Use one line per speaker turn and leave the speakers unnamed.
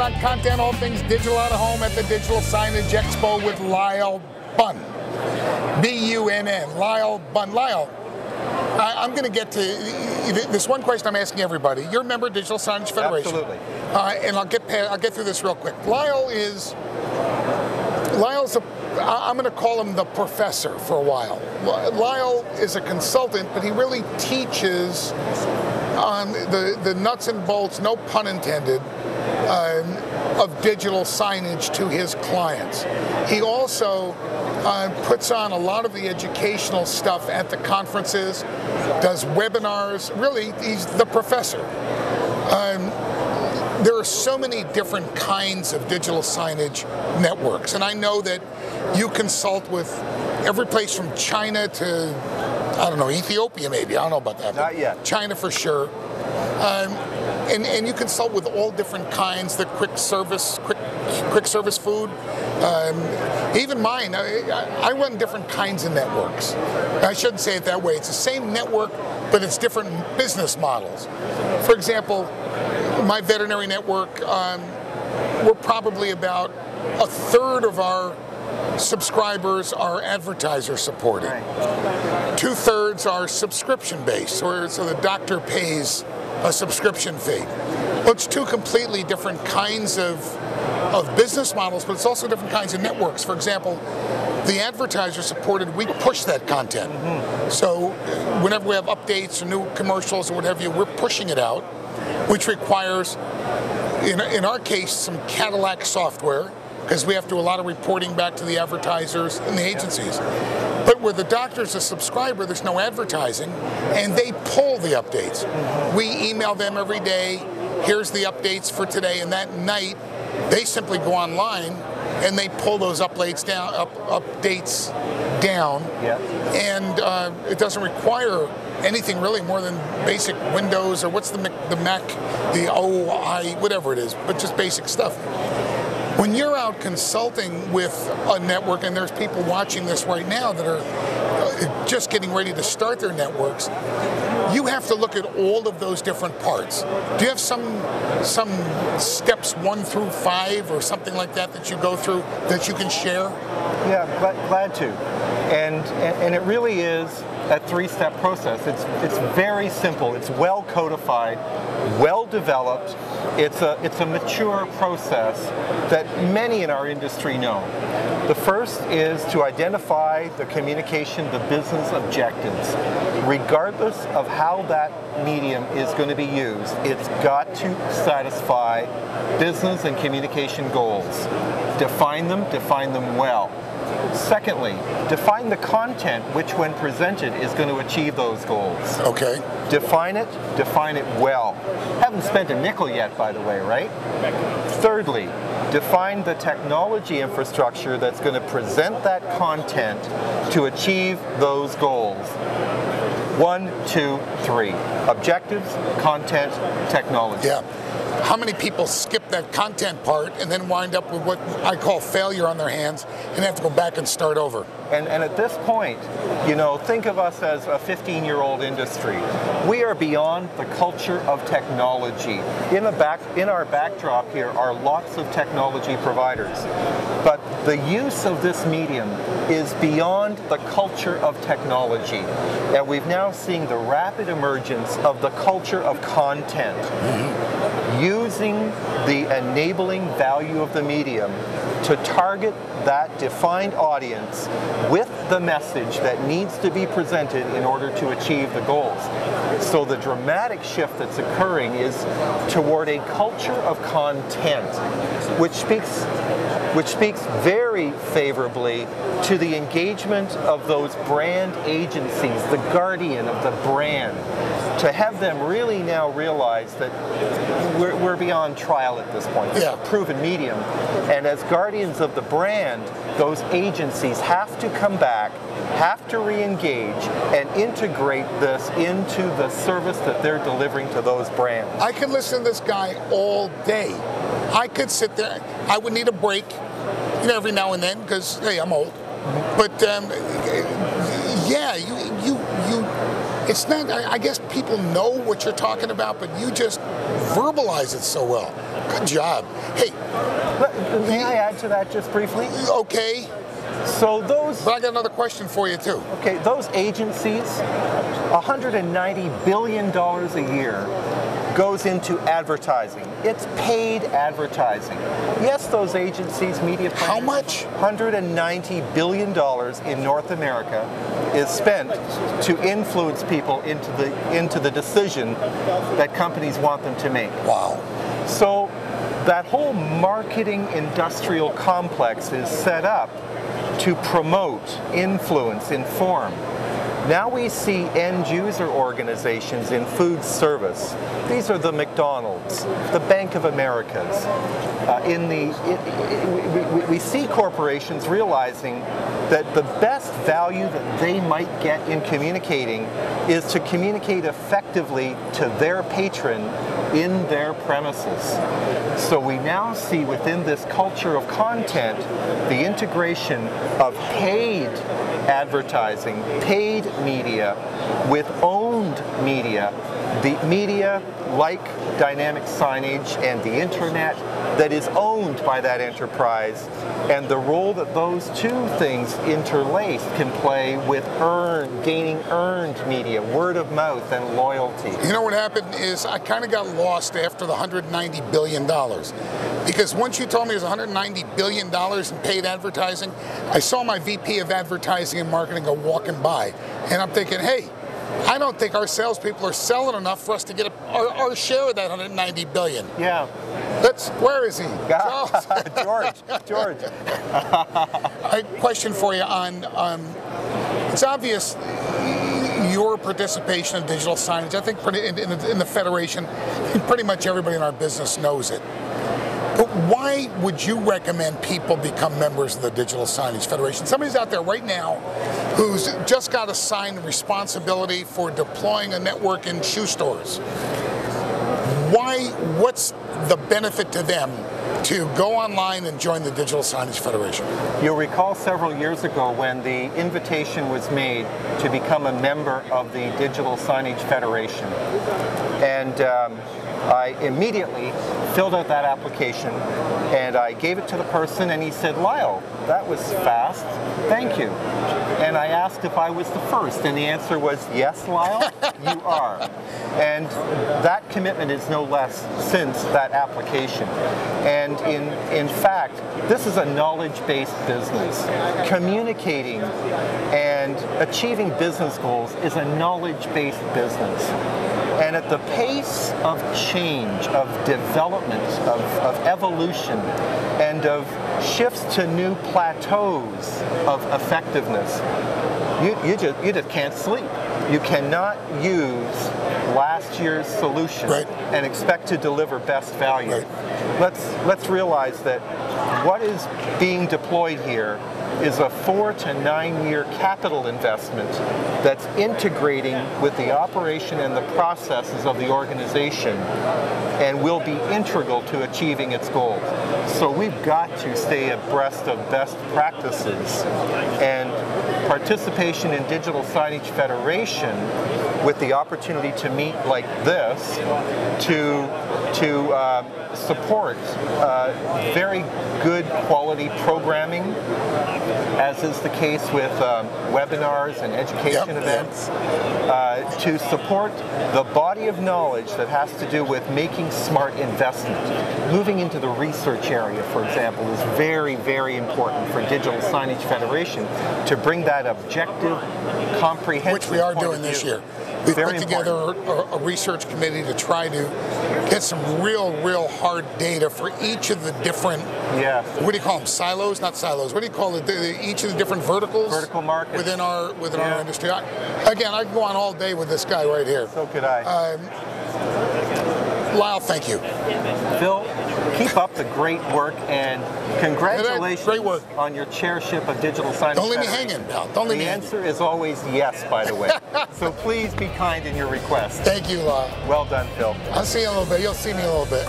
on content, all things digital out of home at the Digital Signage Expo with Lyle Bunn. B-U-N-N, Lyle Bunn. Lyle, I'm going to get to this one question I'm asking everybody. You're a member of Digital Signage Federation.
Absolutely.
And I'll get through this real quick. Lyle's I'm going to call him the professor for a while. Lyle is a consultant, but he really teaches on the nuts and bolts, no pun intended, of digital signage to his clients. He also puts on a lot of the educational stuff at the conferences, does webinars. Really, he's the professor. There are so many different kinds of digital signage networks, and I know that you consult with every place from China to, I don't know, Ethiopia maybe. I don't know about that.
Not yet.
China for sure. And you consult with all different kinds, the quick service food. Even mine, I run different kinds of networks. I shouldn't say it that way. It's the same network, but it's different business models. For example, my veterinary network, we're probably about a third of our subscribers are advertiser supported.
Right.
2/3 are subscription based, so the doctor pays a subscription fee. Well, it's two completely different kinds of business models, but it's also different kinds of networks. For example, the advertiser supported, we push that content. So whenever we have updates or new commercials or what have you, we're pushing it out, which requires, in our case, some Cadillac software, because we have to do a lot of reporting back to the advertisers and the agencies. But where the doctor's a subscriber, there's no advertising, and they pull the updates. We email them every day, here's the updates for today, and that night, they simply go online and they pull those updates down, and it doesn't require anything really more than basic Windows, or what's the Mac, the OI, whatever it is, but just basic stuff. When you're out consulting with a network, and there's people watching this right now that are just getting ready to start their networks, you have to look at all of those different parts. Do you have some steps 1 through 5 or something like that that you go through that you can share?
Yeah, glad to. And it really is a 3-step process. It's very simple. It's well codified, well developed. It's a mature process that many in our industry know. The first is to identify the communication, the business objectives. Regardless of how that medium is going to be used, it's got to satisfy business and communication goals. Define them well. Secondly, define the content which, when presented, is going to achieve those goals.
Okay.
Define it well. Haven't spent a nickel yet, by the way, right? Thirdly, define the technology infrastructure that's going to present that content to achieve those goals. 1, 2, 3. Objectives, content, technology.
Yeah. How many people skip that content part and then wind up with what I call failure on their hands and have to go back and start over?
And at this point, you know, think of us as a 15-year-old industry. We are beyond the culture of technology. In our backdrop here are lots of technology providers. But the use of this medium is beyond the culture of technology. And we've now seen the rapid emergence of the culture of content. Using the enabling value of the medium to target that defined audience with the message that needs to be presented in order to achieve the goals. So the dramatic shift that's occurring is toward a culture of content, which speaks very favorably to the engagement of those brand agencies, the guardian of the brand, to have them really now realize that we're beyond trial at this point. It's a proven medium. And as guardians of the brand, those agencies have to come back, have to re-engage, and integrate this into the service that they're delivering to those brands.
I could listen to this guy all day. I could sit there. I would need a break, you know, every now and then, because, hey, I'm old. But, yeah, it's not, I guess people know what you're talking about, but you just verbalize it so well. Good job. Hey,
may I add to that just briefly?
Okay.
So those...
But I got another question for you too.
Okay, those agencies, $190 billion a year goes into advertising. It's paid advertising. Yes, those agencies, media planners...
How much?
$190 billion in North America is spent to influence people into the decision that companies want them to make.
Wow.
So that whole marketing industrial complex is set up to promote, influence, inform. Now we see end user organizations in food service. These are the McDonald's, the Bank of Americas. We see corporations realizing that the best value that they might get in communicating is to communicate effectively to their patron in their premises. So we now see within this culture of content the integration of paid advertising, paid media with owned media, the media like dynamic signage and the internet that is owned by that enterprise, and the role that those two things interlaced can play with gaining earned media, word of mouth and loyalty.
You know what happened is I kind of got lost after the $190 billion. Because once you told me it was $190 billion in paid advertising, I saw my VP of advertising and marketing go walking by. And I'm thinking, hey, I don't think our salespeople are selling enough for us to get our share of that $190 billion.
Yeah.
Where is he?
George.
A question for you on, it's obvious your participation in digital signage. I think in the Federation, pretty much everybody in our business knows it. But why would you recommend people become members of the Digital Signage Federation? Somebody's out there right now who's just got assigned responsibility for deploying a network in shoe stores. What's the benefit to them to go online and join the Digital Signage Federation?
You'll recall several years ago when the invitation was made to become a member of the Digital Signage Federation. And I immediately filled out that application and I gave it to the person and he said, Lyle, that was fast, thank you. And I asked if I was the first and the answer was, yes, Lyle, you are. And that commitment is no less since that application. And in fact, this is a knowledge-based business. Communicating and achieving business goals is a knowledge-based business. And at the pace of change, of development, of evolution, and of shifts to new plateaus of effectiveness, you just can't sleep. You cannot use last year's solution and expect to deliver best value. Let's realize that what is being deployed here is a 4 to 9 year capital investment that's integrating with the operation and the processes of the organization and will be integral to achieving its goals. So we've got to stay abreast of best practices, and participation in Digital Signage Federation with the opportunity to meet like this to support very good quality programming, as is the case with webinars and education events, to support the body of knowledge that has to do with making smart investment. Moving into the research area, for example, is very, very important for Digital Signage Federation to bring that objective, comprehensive,
which we are doing this year. We've put together a research committee to try to get some real hard data for each of the different, what do you call them, silos? Not silos. What do you call it? Each of the different verticals?
Vertical markets.
Within our industry. Again, I can go on all day with this guy right here.
So could I.
Lyle, thank you.
Phil, keep up the great work, and congratulations
great work
on your chairship of Digital Signage.
Don't leave me hanging, pal. Don't leave me hanging.
The answer is always yes, by the way. So please be kind in your requests.
Thank you, Lyle.
Well done, Phil.
I'll see you in a little bit. You'll see me in a little bit.